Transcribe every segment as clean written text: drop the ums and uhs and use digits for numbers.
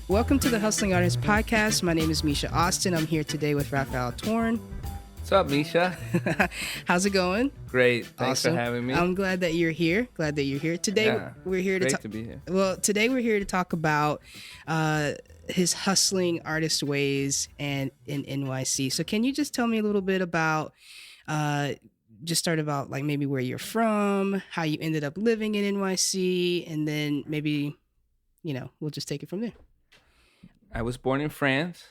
Welcome to the Hustling Artist Podcast. My name is Mesia Austin. I'm here today with Raphael Torn. What's up, Mesia? How's it going? Great. Thanks Awesome. for having me. I'm glad that you're here. Today we're here to be here. Well, today we're here to talk about his hustling artist ways and in NYC. So can you just tell me a little bit about like maybe where you're from, how you ended up living in NYC, and then maybe, we'll just take it from there. I was born in France.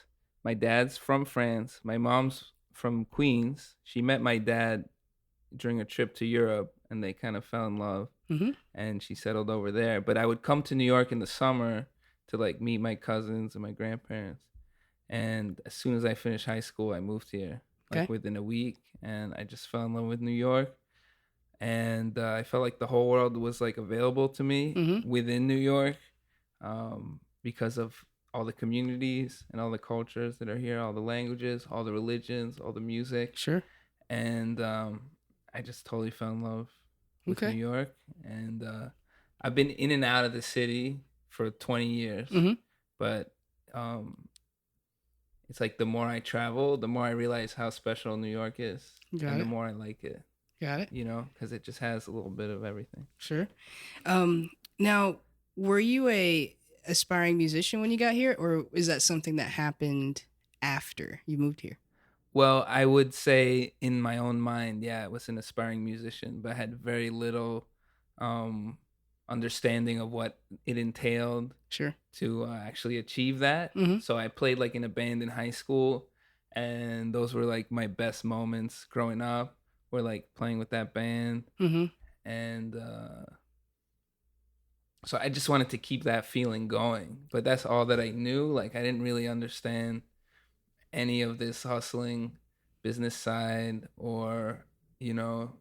My dad's from France. My mom's from Queens. She met my dad during a trip to Europe, and they kind of fell in love. Mm-hmm. And she settled over there. But I would come to New York in the summer to like meet my cousins and my grandparents. And as soon as I finished high school, I moved here, like within a week, and I just fell in love with New York. And I felt like the whole world was like available to me within New York, because of all the communities and all the cultures that are here, all the languages, all the religions, all the music. Sure. And I just totally fell in love with New York. And I've been in and out of the city for 20 years. Mm-hmm. But it's like the more I travel, the more I realize how special New York is. The more I like it. Got it. Because it just has a little bit of everything. Sure. Now, were you a aspiring musician when you got here, or is that something that happened after you moved here? Well, I would say in my own mind, I was an aspiring musician, but I had very little understanding of what it entailed to actually achieve that. Mm-hmm. So I played like in a band in high school, and those were like my best moments growing up, were like playing with that band. Mm-hmm. And so I just wanted to keep that feeling going, but that's all that I knew. Like I didn't really understand any of this hustling business side or, the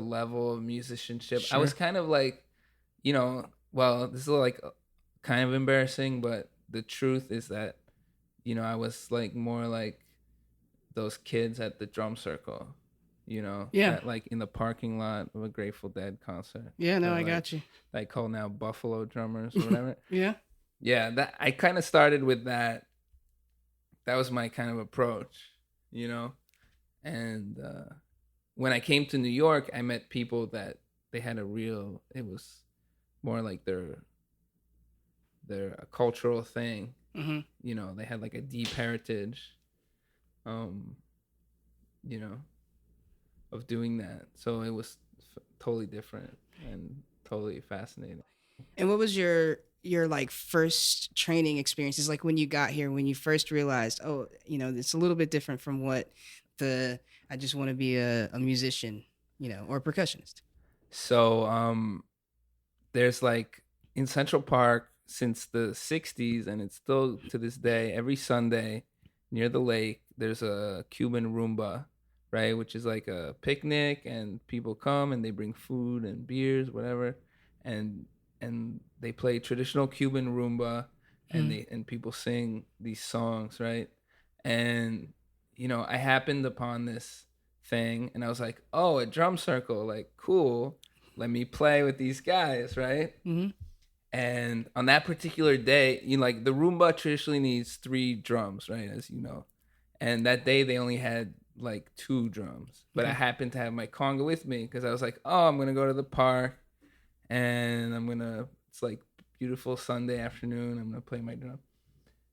level of musicianship. Sure. I was kind of like, well, this is like kind of embarrassing, but the truth is that, I was like more like those kids at the drum circle, that, like in the parking lot of a Grateful Dead concert. Yeah, no, I like, got you. They call now Buffalo drummers or whatever. Yeah. That I kind of started with that. That was my kind of approach, and when I came to New York, I met people that they had it was more like their a cultural thing. Mm-hmm. They had like a deep heritage, of doing that. So it was totally different and totally fascinating. And what was your like first training experiences, like when you got here, when you first realized, it's a little bit different from what I just want to be a musician, or a percussionist? So there's like in Central Park since the 60s, and it's still to this day, every Sunday near the lake, there's a Cuban rumba, right? Which is like a picnic, and people come and they bring food and beers, whatever. And they play traditional Cuban rumba, and people sing these songs, right? And I happened upon this thing, and I was like, oh, a drum circle, like cool. Let me play with these guys, right? Mm-hmm. And on that particular day, like the rumba traditionally needs 3 drums, right? As you know, and that day they only had like 2 drums, but I happened to have my conga with me because I was like, oh, I'm gonna go to the park. And it's like beautiful Sunday afternoon, I'm going to play my drum.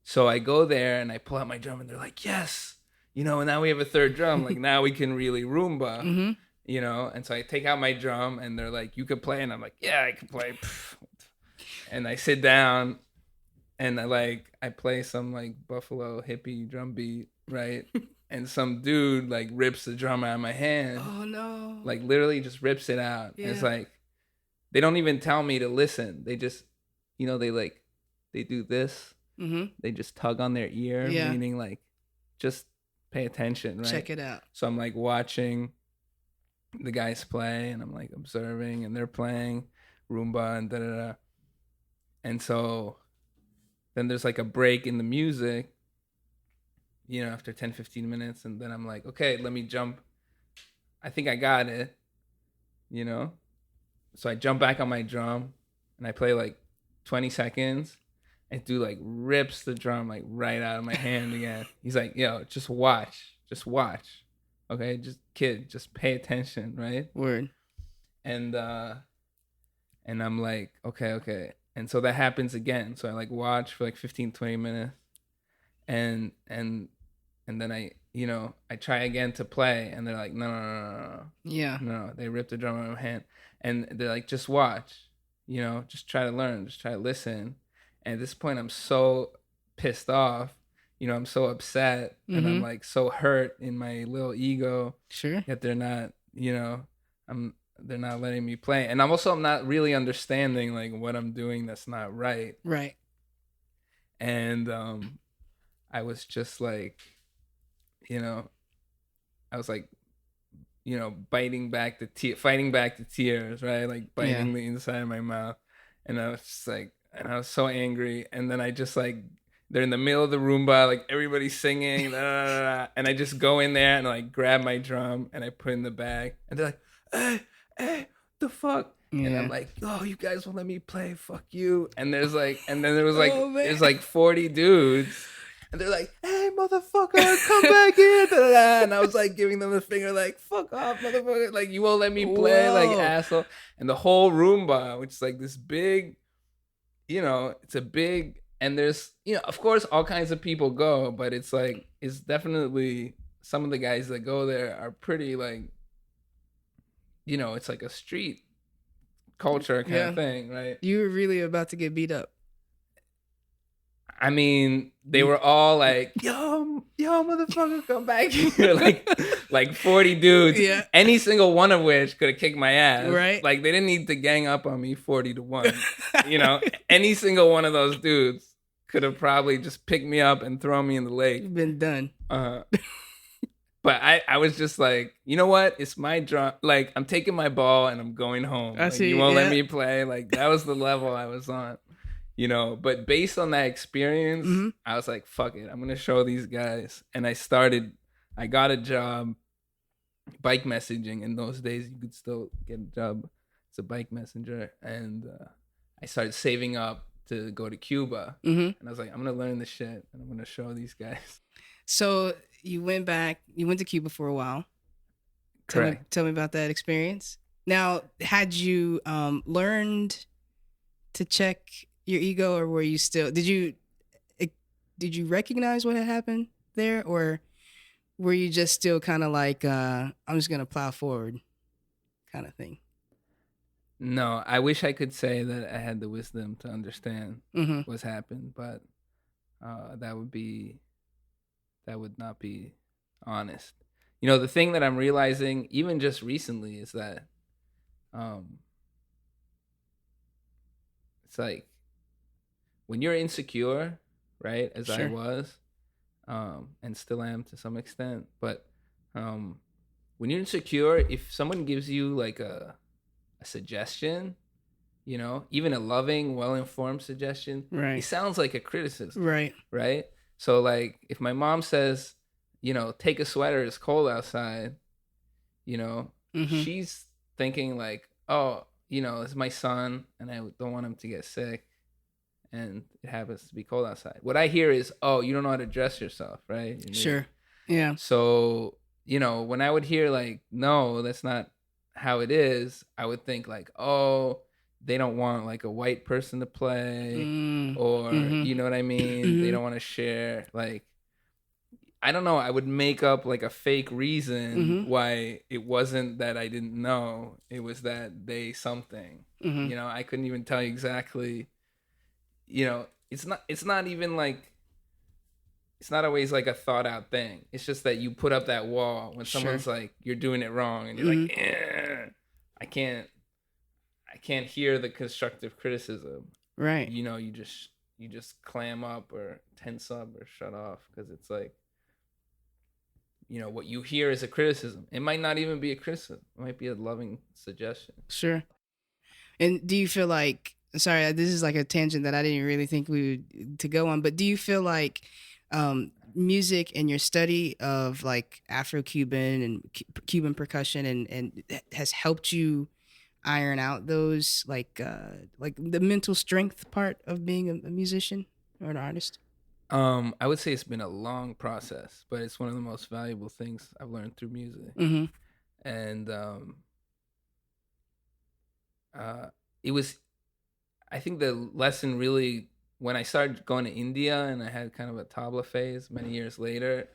So I go there and I pull out my drum, and they're like, yes, and now we have a 3rd drum. Like now we can really rumba, And so I take out my drum, and they're like, you can play. And I'm like, yeah, I can play. And I sit down, and I play some like Buffalo hippie drum beat, right? And some dude like rips the drum out of my hand. Oh no. Like literally just rips it out. Yeah. And it's like, they don't even tell me to listen. They just, they do this. Mm-hmm. They just tug on their ear, meaning like, just pay attention, right? Check it out. So I'm like watching the guys play, and I'm like observing, and they're playing rumba and da-da-da. And so then there's like a break in the music, after 10, 15 minutes. And then I'm like, okay, let me jump. I think I got it, So I jump back on my drum, and I play like 20 seconds, And dude like rips the drum like right out of my hand again. He's like, yo, just watch. Okay, just pay attention, right? Word. And I'm like, okay. And so that happens again. So I like watch for like 15, 20 minutes. And then I try again to play, and they're like, no. Yeah. No. They rip the drum out of my hand. And they're like, just watch, just try to learn, just try to listen. And at this point, I'm so pissed off, I'm so upset, and I'm like so hurt in my little ego. Sure. That they're not, they're not letting me play. And I'm not really understanding like what I'm doing that's not right. Right. And I was just like, I was like, fighting back the tears, right? Like biting the inside of my mouth. And I was just like, and I was so angry. And then I just like, they're in the middle of the Roomba, like everybody's singing, and I just go in there and like grab my drum and I put it in the bag. And they're like, hey, the fuck? Yeah. And I'm like, oh, you guys won't let me play, fuck you. And there was like, there's like 40 dudes. And they're like, hey, motherfucker, come back here. And I was like giving them the finger, like, fuck off, motherfucker. Like, you won't let me play, like, asshole. And the whole Roomba, which is like this big, it's a big, and there's, of course, all kinds of people go, but it's like, it's definitely, some of the guys that go there are pretty, like, it's like a street culture kind of thing, right? You were really about to get beat up. I mean, they were all like, yo, motherfucker, come back here. like 40 dudes. Yeah. Any single one of which could have kicked my ass. Right. Like, they didn't need to gang up on me 40-1. Any single one of those dudes could have probably just picked me up and thrown me in the lake. You've been done. But I was just like, you know what? It's my drum. Like, I'm taking my ball and I'm going home. You won't let me play. Like, that was the level I was on. But based on that experience, I was like, fuck it, I'm going to show these guys. And I got a job bike messaging. In those days, you could still get a job as a bike messenger. And I started saving up to go to Cuba. And I was like, I'm going to learn this shit and I'm going to show these guys. So you went to Cuba for a while. Correct. Tell me about that experience. Now, had you learned to check your ego, or were you still, did you recognize what had happened there, or were you just still kind of like, I'm just going to plow forward kind of thing? No, I wish I could say that I had the wisdom to understand what's happened, but that would not be honest. The thing that I'm realizing even just recently is that it's like, when you're insecure, right, as I was, and still am to some extent, but when you're insecure, if someone gives you like a suggestion, even a loving, well-informed suggestion, it sounds like a criticism, right? So like, if my mom says, take a sweater, it's cold outside, she's thinking like, oh, it's my son and I don't want him to get sick. And it happens to be cold outside. What I hear is, oh, you don't know how to dress yourself, right? Sure. Yeah. So, when I would hear like, no, that's not how it is, I would think like, oh, they don't want like a white person to play, or you know what I mean? They don't want to share. Like, I don't know. I would make up like a fake reason why it wasn't that I didn't know. It was that they something. I couldn't even tell you exactly. It's not even like, it's not always like a thought out thing. It's just that you put up that wall when someone's like, you're doing it wrong, and you're like, I can't hear the constructive criticism. Right. You just clam up or tense up or shut off, because it's like, what you hear is a criticism. It might not even be a criticism. It might be a loving suggestion. Sure. And do you feel like, sorry, this is like a tangent that I didn't really think we would to go on, but do you feel like music and your study of like Afro-Cuban and Cuban percussion and has helped you iron out those like the mental strength part of being a musician? or an artist? I would say it's been a long process, but it's one of the most valuable things I've learned through music. Mm-hmm. And uh, it was, I think the lesson really, when I started going to India and I had kind of a tabla phase many years later,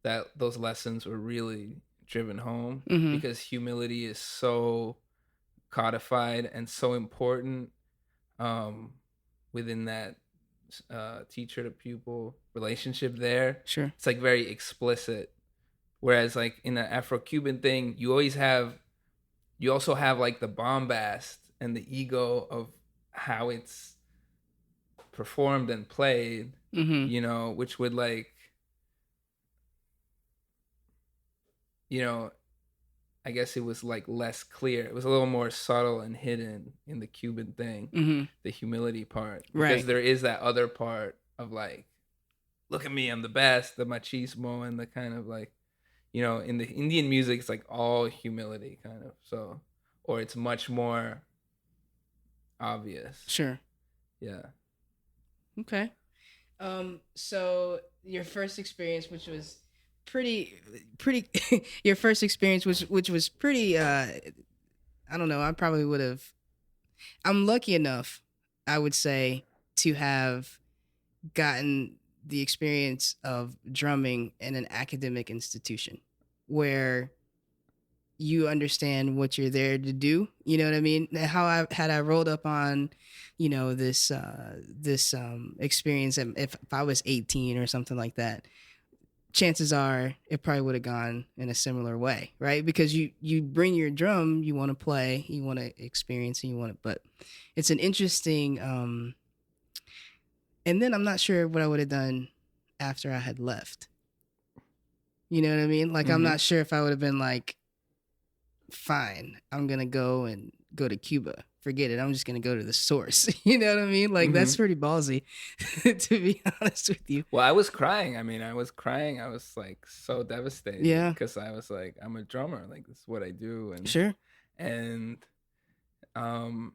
that those lessons were really driven home Mm-hmm. because humility is so codified and so important um, within that teacher to pupil relationship there. Sure. It's like very explicit. Whereas like in an Afro-Cuban thing, you also have like the bombast and the ego of how it's performed and played, Mm-hmm. which would like, you know, I guess it was like less clear. It was a little more subtle and hidden in the Cuban thing, Mm-hmm. the humility part, because Right. there is that other part of like, look at me, I'm the best, the machismo and the kind of like, in the Indian music, it's like all humility kind of. So, or it's much more obvious. Sure. Yeah. Okay. So your first experience, which was pretty, your first experience, which was pretty. I don't know. I probably would have. I'm lucky enough, I would say, to have gotten the experience of drumming in an academic institution, where you understand what you're there to do. You know what I mean? How I rolled up on, this experience, and if I was 18 or something like that, chances are it probably would have gone in a similar way, right? Because you bring your drum, you want to play, you want to experience, and you want to. But it's an interesting. And then I'm not sure what I would have done after I had left. You know what I mean? Like, I'm Mm-hmm. not sure if I would have been like, fine, I'm gonna go to Cuba. Forget it. I'm just gonna go to the source. You know what I mean? Like, Mm-hmm. that's pretty ballsy, to be honest with you. Well, I was crying. I mean, I was crying. I was like so devastated Yeah. because I was like, I'm a drummer. Like this is what I do, Sure. and um,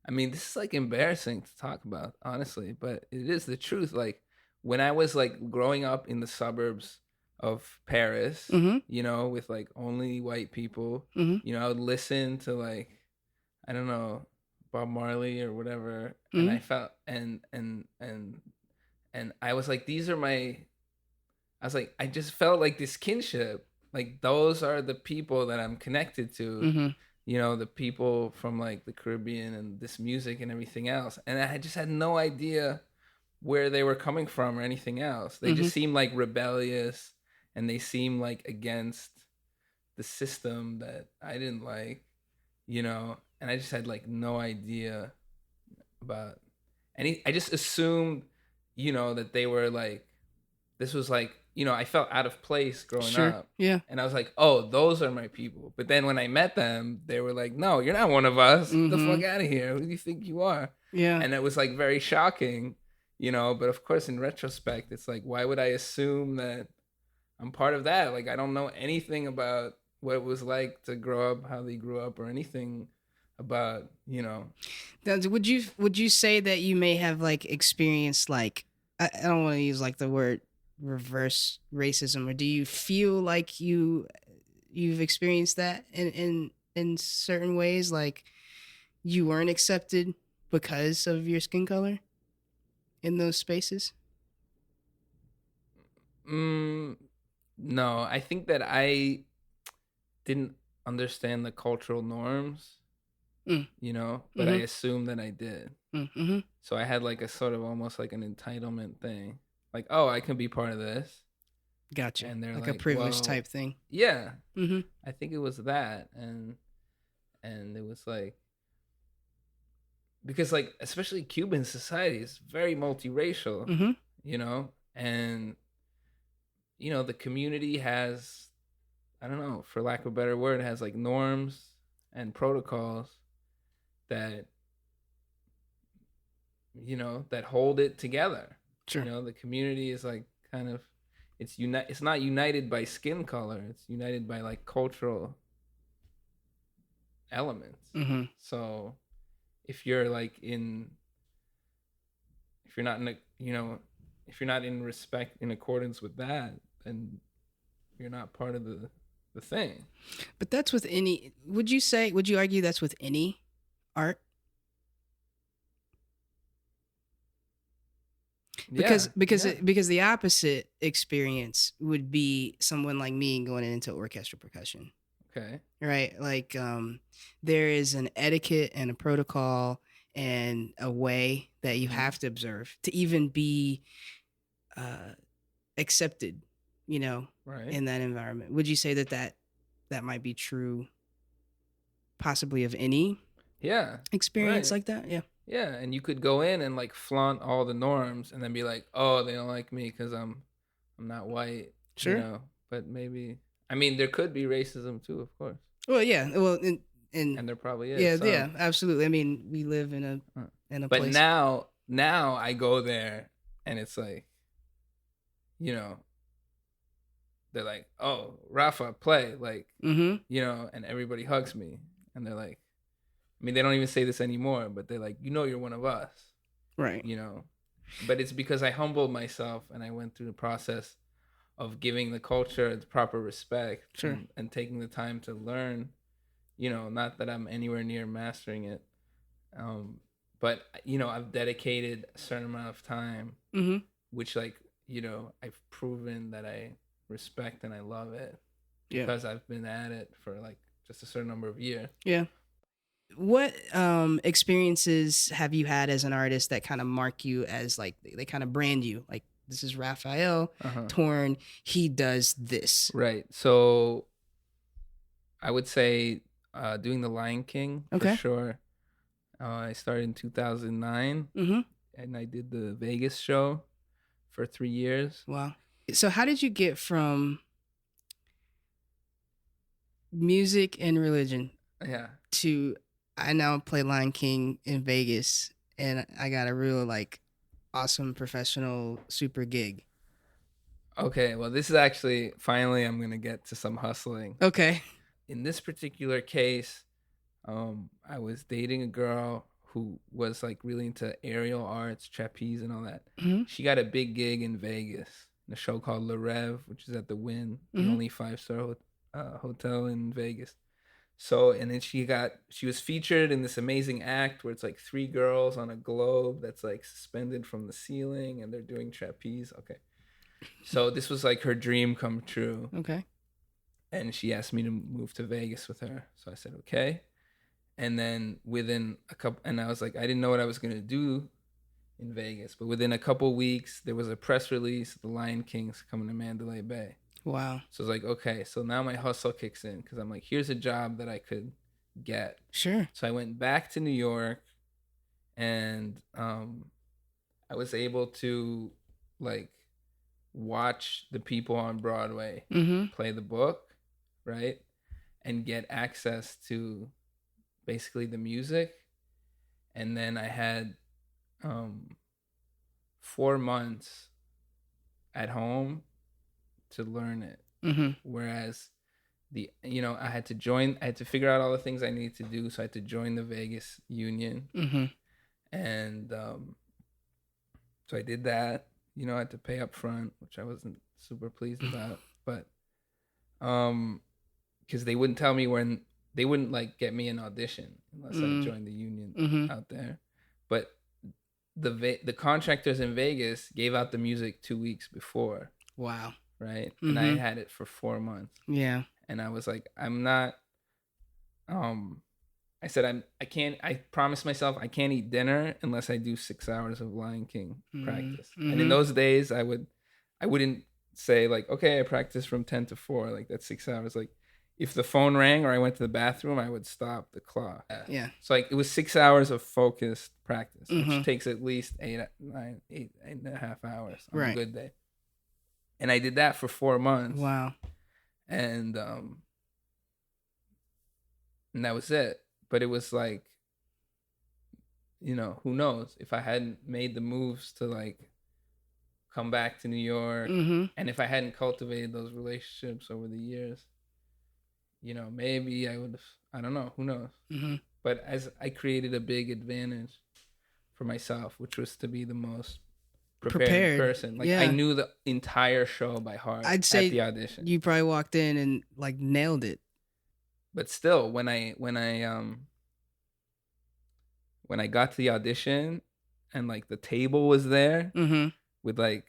I mean, this is like embarrassing to talk about, honestly, but it is the truth. Like when I was like growing up in the suburbs of Paris, Mm-hmm. with like only white people, Mm-hmm. I would listen to like, I don't know, Bob Marley or whatever, and Mm-hmm. I felt and I was like, these are my. I was like, I just felt like this kinship. Like those are the people that I'm connected to. Mm-hmm. The people from like the Caribbean and this music and everything else. And I just had no idea where they were coming from or anything else. They Mm-hmm. just seemed like rebellious and they seemed like against the system that I didn't like, and I just had like no idea about any. I just assumed, that they were like, this was like, I felt out of place growing Sure. up. Yeah. And I was like, oh, those are my people. But then when I met them, they were like, no, you're not one of us. Get the Mm-hmm. fuck out of here. Who do you think you are? Yeah. And it was like very shocking, but of course, in retrospect, it's like, why would I assume that I'm part of that? Like, I don't know anything about what it was like to grow up, how they grew up, or anything about, Now, would you say that you may have like experienced like, I don't want to use like the word reverse racism, or do you feel like you've experienced that in certain ways, like you weren't accepted because of your skin color in those spaces? No, I think that I didn't understand the cultural norms, Mm. but I Mm-hmm. assumed that I did. Mm-hmm. So I had like a sort of almost like an entitlement thing. Like, oh, I can be part of this. Gotcha. And they're Like a like, privilege well, type thing. yeah. Mm-hmm. I think it was that and it was like because like especially Cuban society is very multiracial, Mm-hmm. and the community has, I don't know, for lack of a better word, has like norms and protocols that that hold it together. Sure. The community is like kind of it's not united by skin color. It's united by like cultural elements. Mm-hmm. So if you're like if you're not in a, if you're not in respect in accordance with that, then you're not part of the thing. But that's with any. Would you argue that's with any art? Because the opposite experience would be someone like me going into orchestral percussion. Okay. Right? Like there is an etiquette and a protocol and a way that you have to observe to even be accepted, right, in that environment. Would you say that might be true possibly of any experience right. like that? Yeah. Yeah, and you could go in and like flaunt all the norms and then be like, "Oh, they don't like me cuz I'm not white." Sure. But maybe, I mean, there could be racism too, of course. Well, yeah. Well, And there probably is. Yeah, yeah, absolutely. I mean, we live in a but place. now I go there and it's like, they're like, "Oh, Rafa, play." Like, and everybody hugs me and they're like, I mean, they don't even say this anymore, but they're like, you're one of us. Right. But it's because I humbled myself and I went through the process of giving the culture the proper respect. Sure. And taking the time to learn, not that I'm anywhere near mastering it. But, I've dedicated a certain amount of time, which like, I've proven that I respect and I love it because I've been at it for like just a certain number of years. Yeah. What experiences have you had as an artist that kind of mark you as like they kind of brand you? Like, this is Raphael Torn. He does this. Right. So I would say doing The Lion King for sure. I started in 2009 and I did the Vegas show for 3 years. Wow. So how did you get from music and religion to I now play Lion King in Vegas and I got a real like awesome professional super gig? Okay, well, this is actually finally I'm gonna get to some hustling. Okay. In this particular case, I was dating a girl who was like really into aerial arts, trapeze, and all that. She got a big gig in Vegas in a show called Le Rêve, which is at the Wynn, the only 5-star hotel in Vegas. So, and then she was featured in this amazing act where it's like 3 girls on a globe that's like suspended from the ceiling and they're doing trapeze. Okay. So this was like her dream come true. Okay. And she asked me to move to Vegas with her. So I said, okay. And then and I was like, I didn't know what I was going to do in Vegas, but within a couple weeks, there was a press release, The Lion King's coming to Mandalay Bay. Wow. So I was like, okay, so now my hustle kicks in because I'm like, here's a job that I could get. Sure. So I went back to New York and I was able to like watch the people on Broadway play the book, right? And get access to basically the music. And then I had 4 months at home to learn it. Whereas I had to figure out all the things I needed to do. So I had to join the Vegas union. And so I did that. I had to pay up front, which I wasn't super pleased about. But because they wouldn't tell me they wouldn't like get me an audition unless I joined the union out there. But the contractors in Vegas gave out the music 2 weeks before. Wow. Right. And I had it for 4 months. Yeah. And I was like, I'm not, I said, I promised myself I can't eat dinner unless I do 6 hours of Lion King practice. And in those days I wouldn't say like, okay, I practice from 10 to 4. Like that's 6 hours. Like if the phone rang or I went to the bathroom, I would stop the clock. Yeah. So like it was 6 hours of focused practice, which takes at least 8.5 hours on a good day. And I did that for 4 months. Wow. And that was it. But it was like, who knows if I hadn't made the moves to like come back to New York and if I hadn't cultivated those relationships over the years, maybe I would have, I don't know, who knows. But as I created a big advantage for myself, which was to be the most prepared person. Like I Yeah. knew the entire show by heart I'd at say the audition. you probably walked in and like nailed it. But still, when I got to the audition and like the table was there Mm-hmm. with like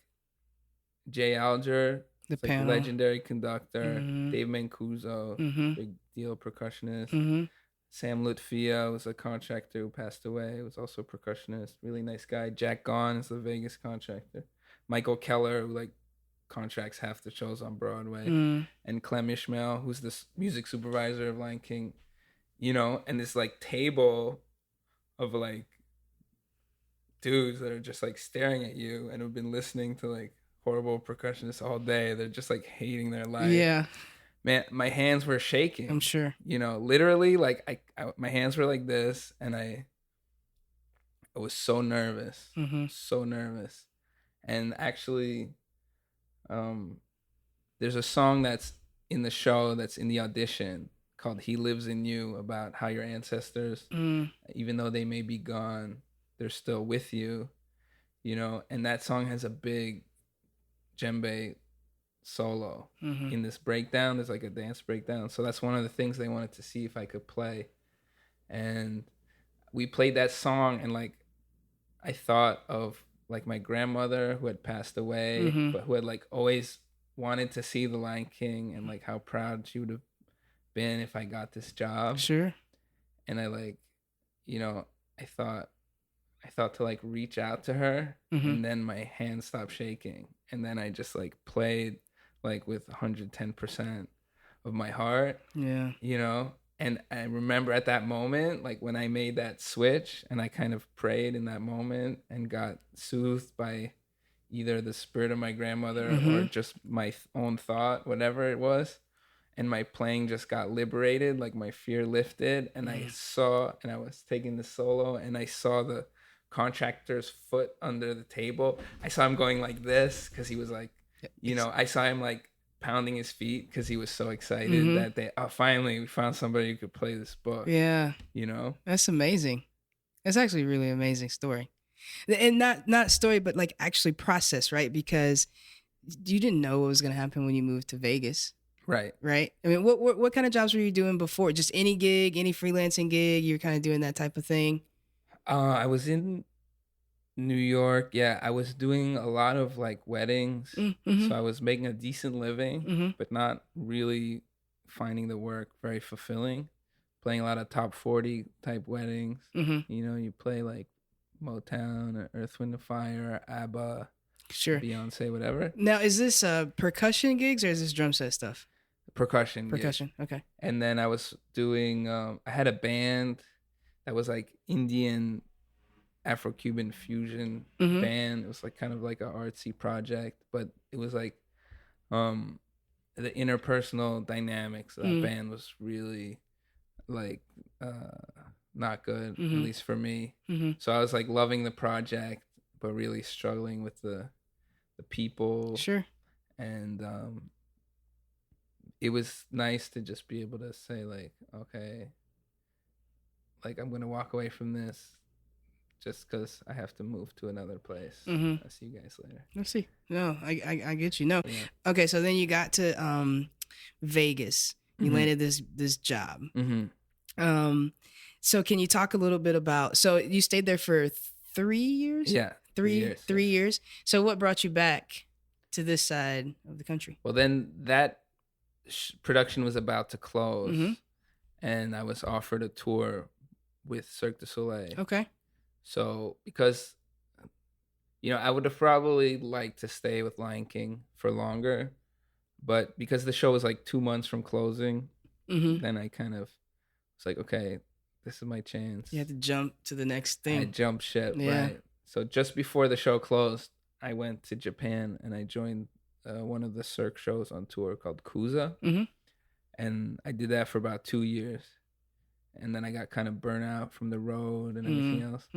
Jay Alger, The it's like the panel. legendary conductor, Mm-hmm. Dave Mancuso, Mm-hmm. big deal percussionist. Mm-hmm. Sam Lutfia was a contractor who passed away. He was also a percussionist, really nice guy. Jack Gahn is the Vegas contractor. Michael Keller, who like contracts half the shows on Broadway, Mm-hmm. and Clem Ishmael, who's the music supervisor of Lion King. You know, and this like table of like dudes that are just like staring at you and have been listening to like horrible percussionists all day. They're just like hating their life. Yeah. Man, my hands were shaking. I'm sure. You know, literally, like my hands were like this, and I was so nervous, Mm-hmm. so nervous. And actually, there's a song that's in the show that's in the audition called "He Lives in You," about how your ancestors, even though they may be gone, they're still with you. You know, and that song has a big djembe solo in this breakdown. There's like a dance breakdown, so that's one of the things they wanted to see if I could play. And we played that song, and like I thought of like my grandmother who had passed away, but who had like always wanted to see the Lion King, and like how proud she would have been if I got this job. Sure. And I like, you know, I thought to like reach out to her, and then my hands stopped shaking, and then I just like played like with 110% of my heart. Yeah. You know, and I remember at that moment, like when I made that switch and I kind of prayed in that moment and got soothed by either the spirit of my grandmother or just my own thought, whatever it was, and my playing just got liberated, like my fear lifted, and I saw, and I was taking the solo, and I saw the contractor's foot under the table. I saw him going like this because he was like, you know, I saw him like pounding his feet because he was so excited that they finally we found somebody who could play this book. Yeah. You know, that's amazing. It's actually a really amazing story, and not story, but like actually process, right? Because you didn't know what was going to happen when you moved to Vegas. Right. I mean, what kind of jobs were you doing before? Just any gig, any freelancing gig? You were kind of doing that type of thing. I was in New York. Yeah, I was doing a lot of like weddings. So I was making a decent living, but not really finding the work very fulfilling. Playing a lot of top 40 type weddings. You know, you play like Motown or Earth, Wind and Fire, or ABBA, Sure, Beyonce, whatever. Now, is this percussion gigs or is this drum set stuff? Percussion. Okay. And then I was doing, I had a band that was like Indian Afro-Cuban fusion band. It was like kind of like an artsy project, but it was like the interpersonal dynamics of that band was really like not good, at least for me. So I was like loving the project, but really struggling with the people. Sure. And it was nice to just be able to say like, okay, like I'm gonna walk away from this just because I have to move to another place. I'll see you guys later. Let's see. No, I get you. No. Yeah. Okay, so then you got to Vegas. You landed this job. So can you talk a little bit about? So you stayed there for 3 years. Yeah. 3 years. So what brought you back to this side of the country? Well, then that production was about to close, and I was offered a tour with Cirque du Soleil. Okay. So because, you know, I would have probably liked to stay with Lion King for longer, but because the show was like 2 months from closing, then I kind of was like, okay, this is my chance. You had to jump to the next thing. I jumped ship, right? So just before the show closed, I went to Japan and I joined one of the Cirque shows on tour called Kuza. And I did that for about 2 years. And then I got kind of burnt out from the road and everything else.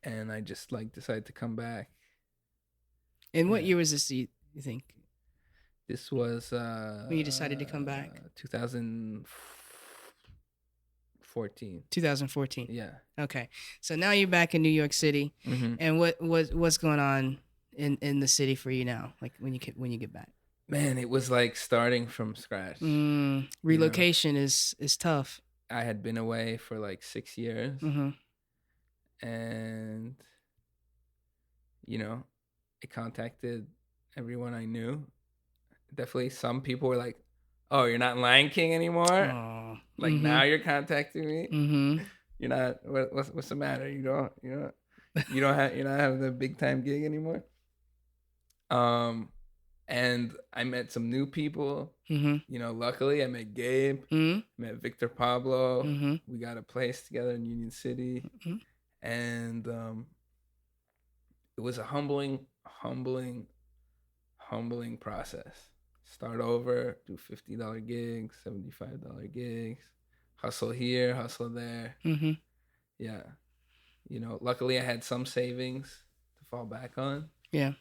And I just like decided to come back. And what year was this, you think? This was when you decided to come back? 2004. 14. 2014. Yeah. Okay. So now you're back in New York City. Mm-hmm. And what's going on in the city for you now? Like when you get back? Man, it was like starting from scratch. Relocation is tough. I had been away for like 6 years. Mm-hmm. And, you know, I contacted everyone I knew. Definitely some people were like, oh, you're not in Lion King anymore? Oh. Like now you're contacting me? Mm-hmm. You're not, what's the matter? You're not having the big time gig anymore? And I met some new people. Mm-hmm. You know, luckily I met Gabe, met Victor Pablo. Mm-hmm. We got a place together in Union City. Mm-hmm. And it was a humbling process. Start over, do $50 gigs, $75 gigs, hustle here, hustle there. Mm-hmm. Yeah. You know, luckily I had some savings to fall back on. Yeah.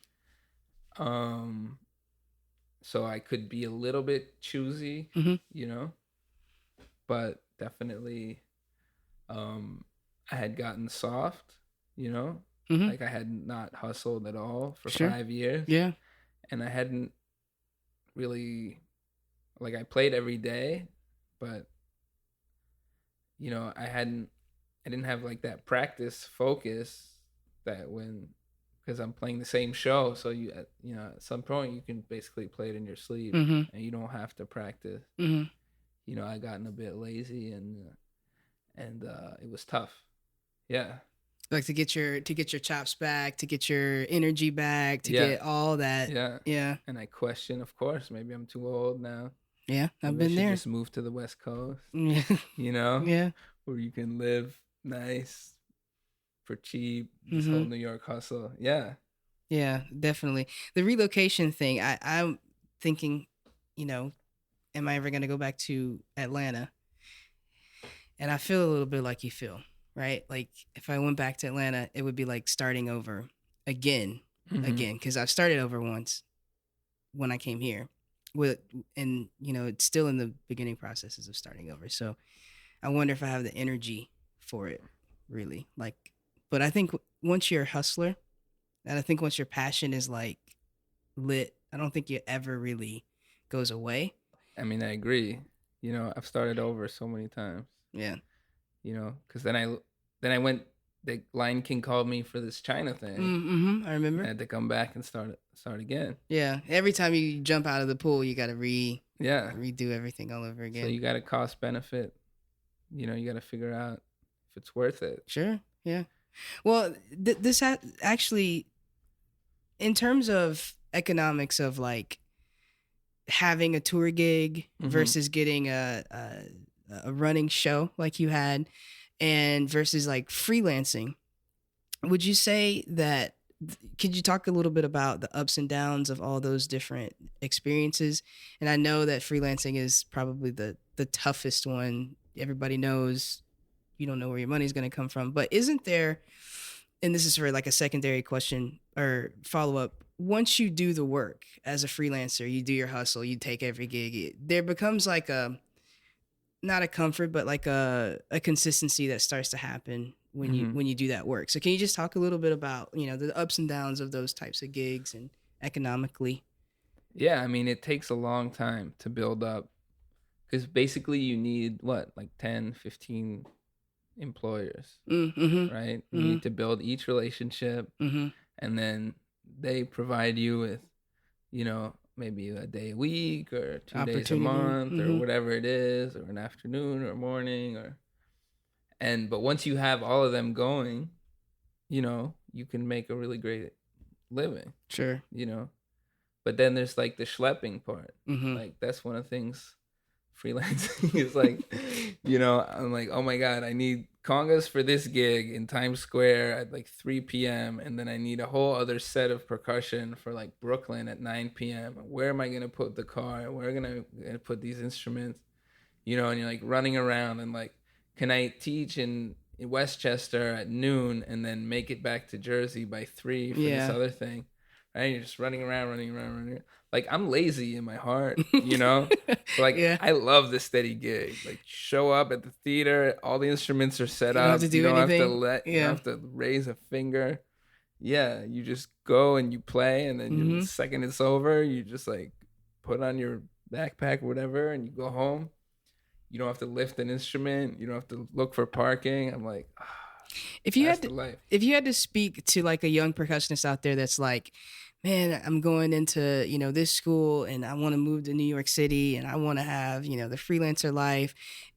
So I could be a little bit choosy, you know, but definitely I had gotten soft, you know, like I had not hustled at all for 5 years. Yeah. And I hadn't really, like, I played every day, but, you know, I didn't have like that practice focus that because I'm playing the same show. So you know, at some point you can basically play it in your sleep and you don't have to practice. You know, I gotten a bit lazy and it was tough. Yeah. Like to get your chops back, to get your energy back, to get all that. Yeah. Yeah. And I question, of course, maybe I'm too old now. Yeah, I've Maybe been there. Just move to the West Coast. Yeah. You know? Yeah. Where you can live nice for cheap, this whole New York hustle. Yeah. Yeah, definitely. The relocation thing, I'm thinking, you know, am I ever going to go back to Atlanta? And I feel a little bit like you feel, right? Like if I went back to Atlanta, it would be like starting over again, because I've started over once when I came here. And you know, it's still in the beginning processes of starting over. So I wonder if I have the energy for it, really. Like, but I think once you're a hustler, and I think once your passion is like lit, I don't think it ever really goes away. I mean, I agree. You know, I've started over so many times. Yeah. You know, because then I went. The Lion King called me for this China thing. I remember. I had to come back and start again. Yeah. Every time you jump out of the pool, you got to redo everything all over again. So you got to cost benefit. You know, you got to figure out if it's worth it. Sure. Yeah. Well, this actually, in terms of economics of like having a tour gig versus getting a running show like you had, and versus like freelancing, would you say that, could you talk a little bit about the ups and downs of all those different experiences? And I know that freelancing is probably the toughest one. Everybody knows you don't know where your money's going to come from, but isn't there, and this is for like a secondary question or follow up, once you do the work as a freelancer, you do your hustle, you take every gig, there becomes like not a comfort, but like a consistency that starts to happen when you do that work. So can you just talk a little bit about, you know, the ups and downs of those types of gigs and economically? Yeah, I mean, it takes a long time to build up, because basically you need like 10, 15 employers, right? You need to build each relationship, and then they provide you with, you know, maybe a day a week or 2 days a month or whatever it is, or an afternoon or morning, but once you have all of them going, you know, you can make a really great living. Sure. You know, but then there's like the schlepping part. Like that's one of the things freelancing is like, you know, I'm like, oh my God, I need congas for this gig in Times Square at like 3 p.m. And then I need a whole other set of percussion for like Brooklyn at 9 p.m. Where am I going to put the car? Where am I going to put these instruments? You know, and you're like running around and like, can I teach in Westchester at noon and then make it back to Jersey by 3 for this other thing? right? You're just running around, running around, running around. Like, I'm lazy in my heart, you know? So, like, Yeah. I love the steady gig. Like, show up at the theater, all the instruments are set You don't have to up. You do don't have to anything. you don't Yeah. have to raise a finger. Yeah, you just go and you play, and then the second it's over, you just like put on your backpack or whatever, and you go home. You don't have to lift an instrument. You don't have to look for parking. I'm like, If you that's had the to, life. if you had to speak to like a young percussionist out there that's like, man, I'm going into, this school and I want to move to New York City and I want to have, the freelancer life.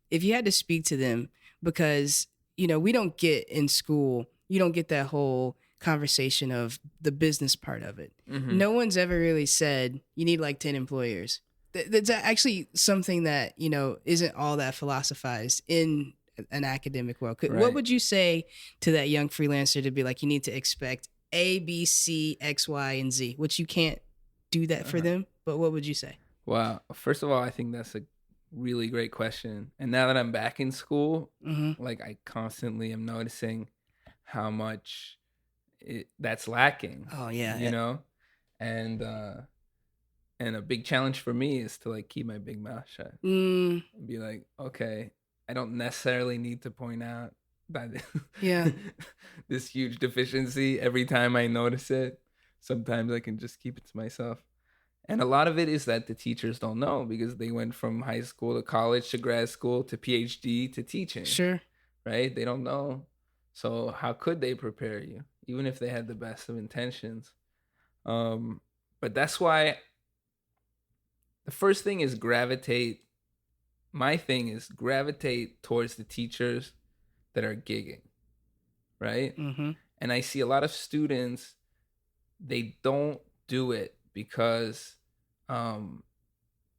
If you had to speak to them, because, we don't get in school, you don't get that whole conversation of the business part of it. Mm-hmm. No one's ever really said you need like 10 employers. That's actually something that, isn't all that philosophized in an academic world. Right. What would you say to that young freelancer to be like, you need to expect A, B, C, X, Y, and Z, which you can't do that for them, but what would you say? Wow. First of all, I think that's a really great question. And now that I'm back in school, like I constantly am noticing how much that's lacking. Oh yeah. You know? And a big challenge for me is to like keep my big mouth shut. And be like, okay, I don't necessarily need to point out that this huge deficiency every time I notice it. Sometimes I can just keep it to myself. And a lot of it is that the teachers don't know because they went from high school to college to grad school to PhD to teaching. Sure. Right? They don't know. So how could they prepare you, even if they had the best of intentions? But that's why the first thing is gravitate. My thing is gravitate towards the teachers that are gigging, right? Mm-hmm. And I see a lot of students, they don't do it because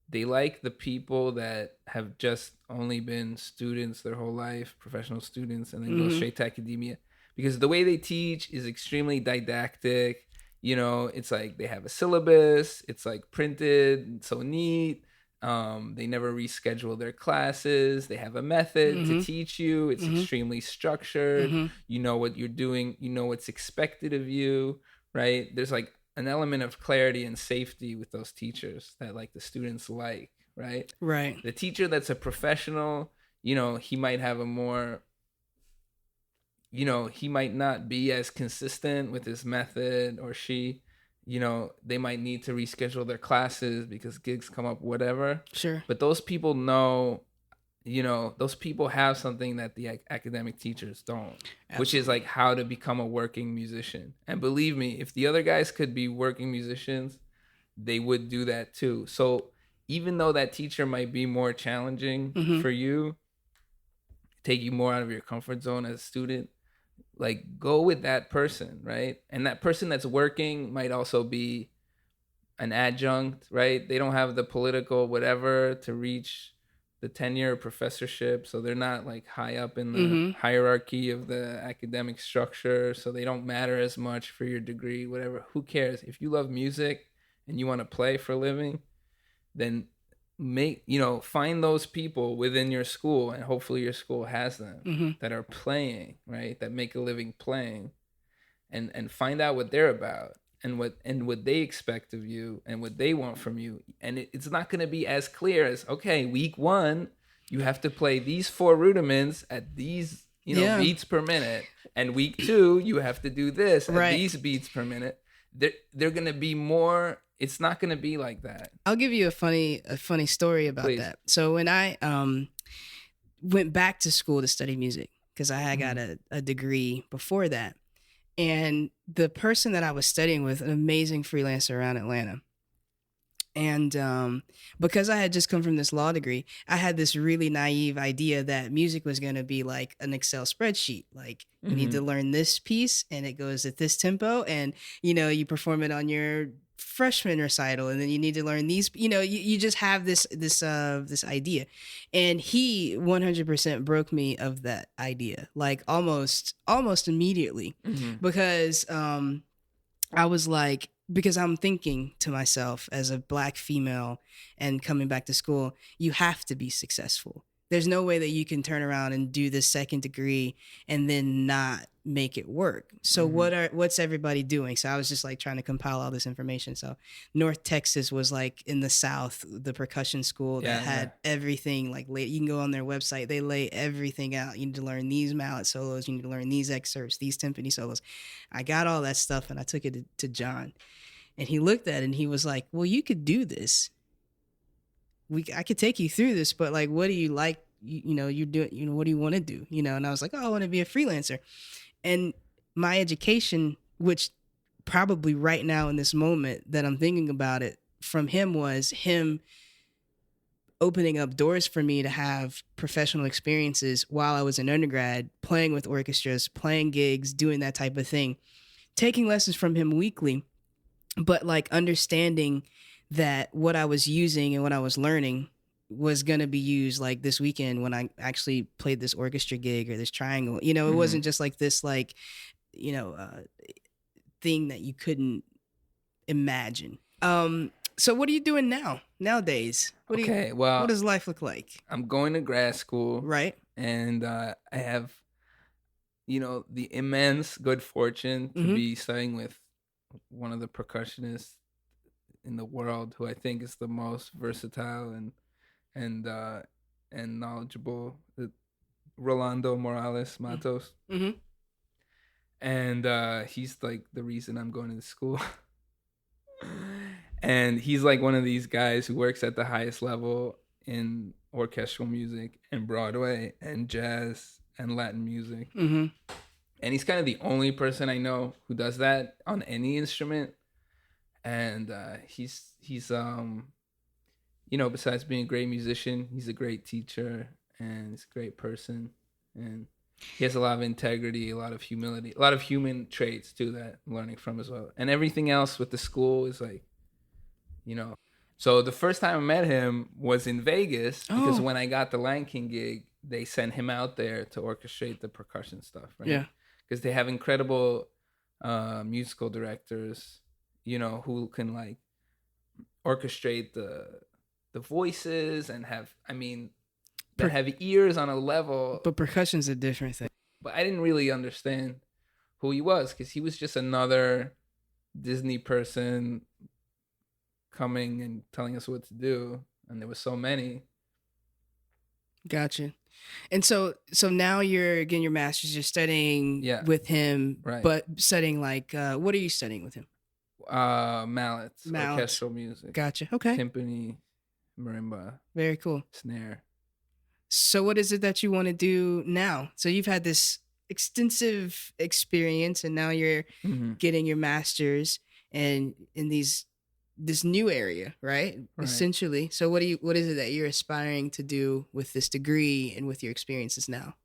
they like the people that have just only been students their whole life, professional students, and then go straight to academia. Because the way they teach is extremely didactic. It's like they have a syllabus. It's like printed, so neat. They never reschedule their classes. They have a method to teach you. It's extremely structured. You know what you're doing. You know what's expected of you, right? There's like an element of clarity and safety with those teachers that like the students like, right? Right. The teacher that's a professional, he might have a more, he might not be as consistent with his method, or she, they might need to reschedule their classes because gigs come up, whatever. Sure. But those people know, those people have something that the academic teachers don't. Absolutely. Which is like how to become a working musician. And believe me, if the other guys could be working musicians, they would do that too. So even though that teacher might be more challenging for you, take you more out of your comfort zone as a student, like go with that person, right? And that person that's working might also be an adjunct, right? They don't have the political whatever to reach the tenure professorship, so they're not like high up in the hierarchy of the academic structure, so they don't matter as much for your degree, whatever. Who cares? If you love music and you want to play for a living, then find those people within your school, and hopefully your school has them that are playing, right? That make a living playing, and find out what they're about and what they expect of you and what they want from you. And it's not going to be as clear as, okay, week 1 you have to play these 4 rudiments at these beats per minute, and week 2 you have to do this at these beats per minute. They're going to be more. It's not going to be like that. I'll give you a funny story about that. So when I went back to school to study music, because I had got a degree before that, and the person that I was studying with, an amazing freelancer around Atlanta, and because I had just come from this law degree, I had this really naive idea that music was going to be like an Excel spreadsheet. Like you need to learn this piece and it goes at this tempo, and you perform it on your freshman recital, and then you need to learn these. You just have this idea, and he 100% broke me of that idea, like almost immediately, because I was like, because I'm thinking to myself as a Black female and coming back to school, you have to be successful. There's no way that you can turn around and do this second degree and then not make it work. So what's everybody doing? So I was just like trying to compile all this information. So North Texas was like in the South, the percussion school that had everything like laid. You can go on their website. They lay everything out. You need to learn these mallet solos. You need to learn these excerpts, these timpani solos. I got all that stuff and I took it to John, and he looked at it and he was like, well, you could do this. I could take you through this, but like, what do you like? You do it, what do you want to do? And I was like, oh, I want to be a freelancer. And my education, which probably right now in this moment that I'm thinking about it from him, was him opening up doors for me to have professional experiences while I was an undergrad, playing with orchestras, playing gigs, doing that type of thing, taking lessons from him weekly, but like understanding that what I was using and what I was learning was going to be used like this weekend when I actually played this orchestra gig or this triangle. It wasn't just like this, like, thing that you couldn't imagine. So what are you doing nowadays? What does life look like? I'm going to grad school. Right. And I have, the immense good fortune to be studying with one of the percussionists in the world, who I think is the most versatile and knowledgeable, Rolando Morales Matos. And he's like the reason I'm going to school. And he's like one of these guys who works at the highest level in orchestral music and Broadway and jazz and Latin music. And he's kind of the only person I know who does that on any instrument. And he's besides being a great musician, he's a great teacher and he's a great person. And he has a lot of integrity, a lot of humility, a lot of human traits too that I'm learning from as well. And everything else with the school is like, So the first time I met him was in Vegas because when I got the Lion King gig, they sent him out there to orchestrate the percussion stuff, right? Yeah. Because they have incredible musical directors, who can like orchestrate the voices and have ears on a level. But percussion's a different thing. But I didn't really understand who he was because he was just another Disney person coming and telling us what to do, and there were so many. Gotcha. And so now you're getting your master's. You're studying with him, right? But studying like what are you studying with him? Mallets, orchestral music. Gotcha. Okay. Timpani, marimba. Very cool. Snare. So what is it that you want to do now? So you've had this extensive experience, and now you're getting your master's and in this new area, right? Essentially. So what is it that you're aspiring to do with this degree and with your experiences now?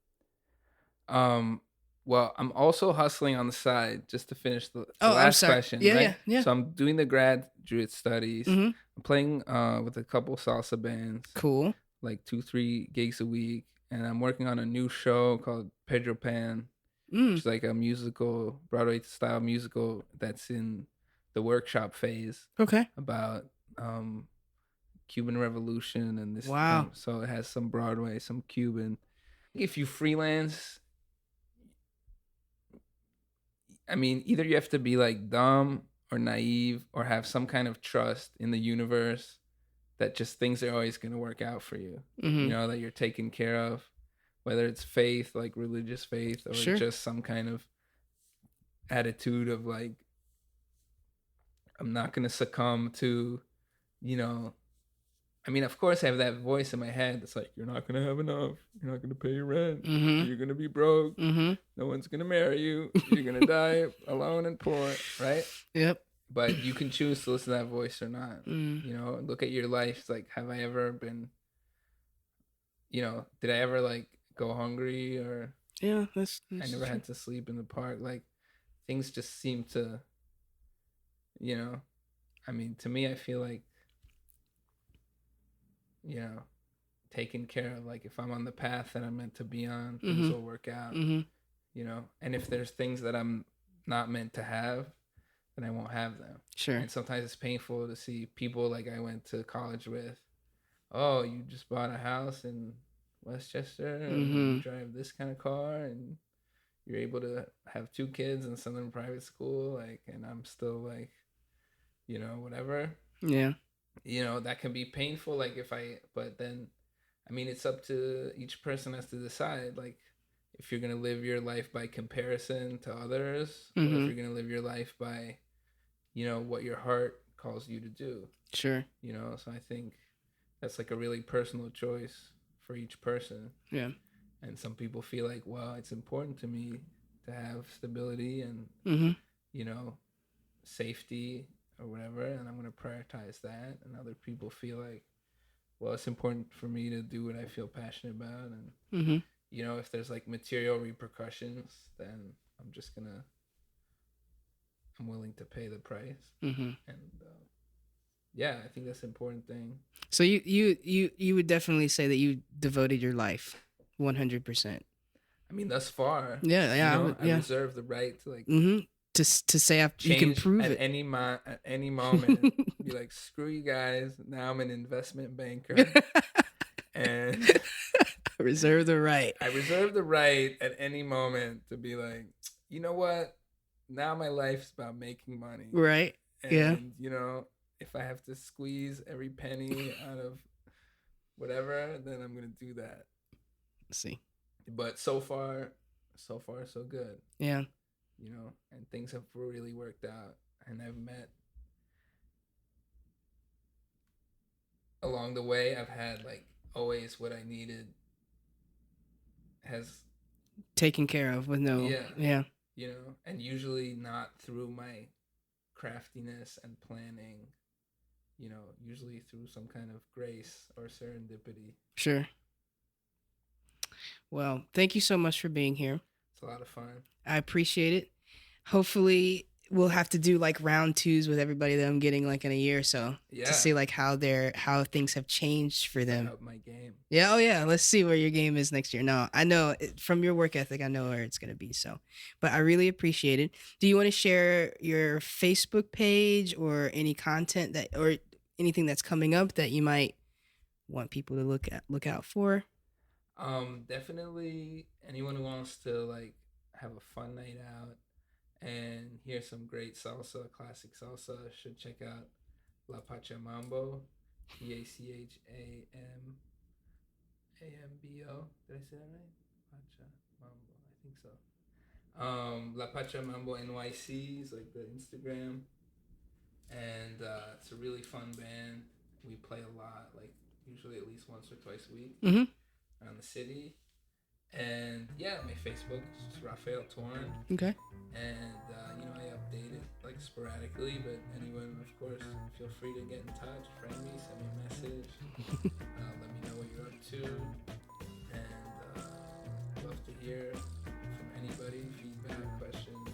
Well, I'm also hustling on the side just to finish the last question. Yeah. So I'm doing the graduate studies. I'm playing with a couple salsa bands. Cool. Like 2-3 gigs a week. And I'm working on a new show called Pedro Pan, which is like a musical, Broadway style musical that's in the workshop phase. Okay. About Cuban Revolution and this. Wow. So it has some Broadway, some Cuban. If you freelance, either you have to be like dumb or naive or have some kind of trust in the universe that just things are always going to work out for you. That you're taken care of, whether it's faith, like religious faith, or just some kind of attitude of like, I'm not going to succumb to, of course I have that voice in my head that's like, you're not going to have enough. You're not going to pay your rent. You're going to be broke. No one's going to marry you. You're going to die alone and poor, right? Yep. But you can choose to listen to that voice or not. Look at your life. It's like, have I ever been, did I ever like go hungry or that's I never had to sleep in the park. Like things just seem to, to me, I feel like, taken care of. Like if I'm on the path that I'm meant to be on, things will work out, and if there's things that I'm not meant to have, then I won't have them. Sure. And sometimes it's painful to see people like I went to college with, oh, you just bought a house in Westchester, and you drive this kind of car, and you're able to have 2 kids and send them to private school, like, and I'm still like, whatever. Yeah. That can be painful. Like but then, I mean, it's up to each person has to decide, like, if you're gonna live your life by comparison to others, or if you're gonna live your life by, what your heart calls you to do. Sure. So I think that's like a really personal choice for each person. Yeah. And some people feel like, well, it's important to me to have stability and, safety or whatever, and I'm going to prioritize that. And other people feel like, well, it's important for me to do what I feel passionate about. And, if there's like material repercussions, then I'm willing to pay the price. And, yeah, I think that's an important thing. So you would definitely say that you devoted your life 100%. I mean, thus far. Yeah. I reserve the right to like to say after you can prove at it at any moment. Be like, screw you guys. Now I'm an investment banker, and I reserve the right at any moment to be like, you know what? Now my life's about making money, right? And if I have to squeeze every penny out of whatever, then I'm gonna do that. See, but so far so good. Yeah. And things have really worked out, and I've met along the way. I've had like always what I needed has taken care of with no. Yeah. And usually not through my craftiness and planning, usually through some kind of grace or serendipity. Sure. Well, thank you so much for being here. It's a lot of fun. I appreciate it. Hopefully we'll have to do like round 2s with everybody that I'm getting like in a year or so to see like how things have changed for them. Up my game. Yeah. Oh yeah. Let's see where your game is next year. No, I know from your work ethic, I know where it's going to be. So, but I really appreciate it. Do you want to share your Facebook page or any content or anything that's coming up that you might want people to look out for? Definitely anyone who wants to like have a fun night out and hear some great salsa, classic salsa, should check out La Pachamambo, Pachamambo. Did I say that right? Pachamambo, I think so. La Pachamambo NYC is like the Instagram, and it's a really fun band. We play a lot, like usually at least once or twice a week around the city. And yeah, my Facebook is just Raphael Torn. Okay. And I update it like sporadically, but anyone, of course, feel free to get in touch, friend me, send me a message, let me know what you're up to, and love to hear from anybody, feedback, questions,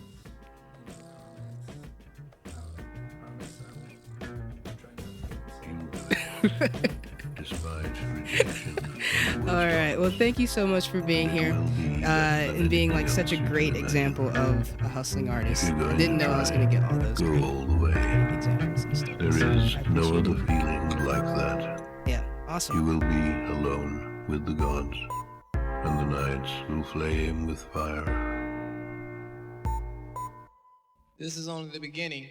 comments. I promise I will try not to despite rejection. All right. Well, thank you so much for being here and being like such a great example of a hustling artist. I didn't know I was going to get all those great all the way. examples and stuff. There is no other feeling like that. Yeah. Awesome. You will be alone with the gods, and the nights will flame with fire. This is only the beginning.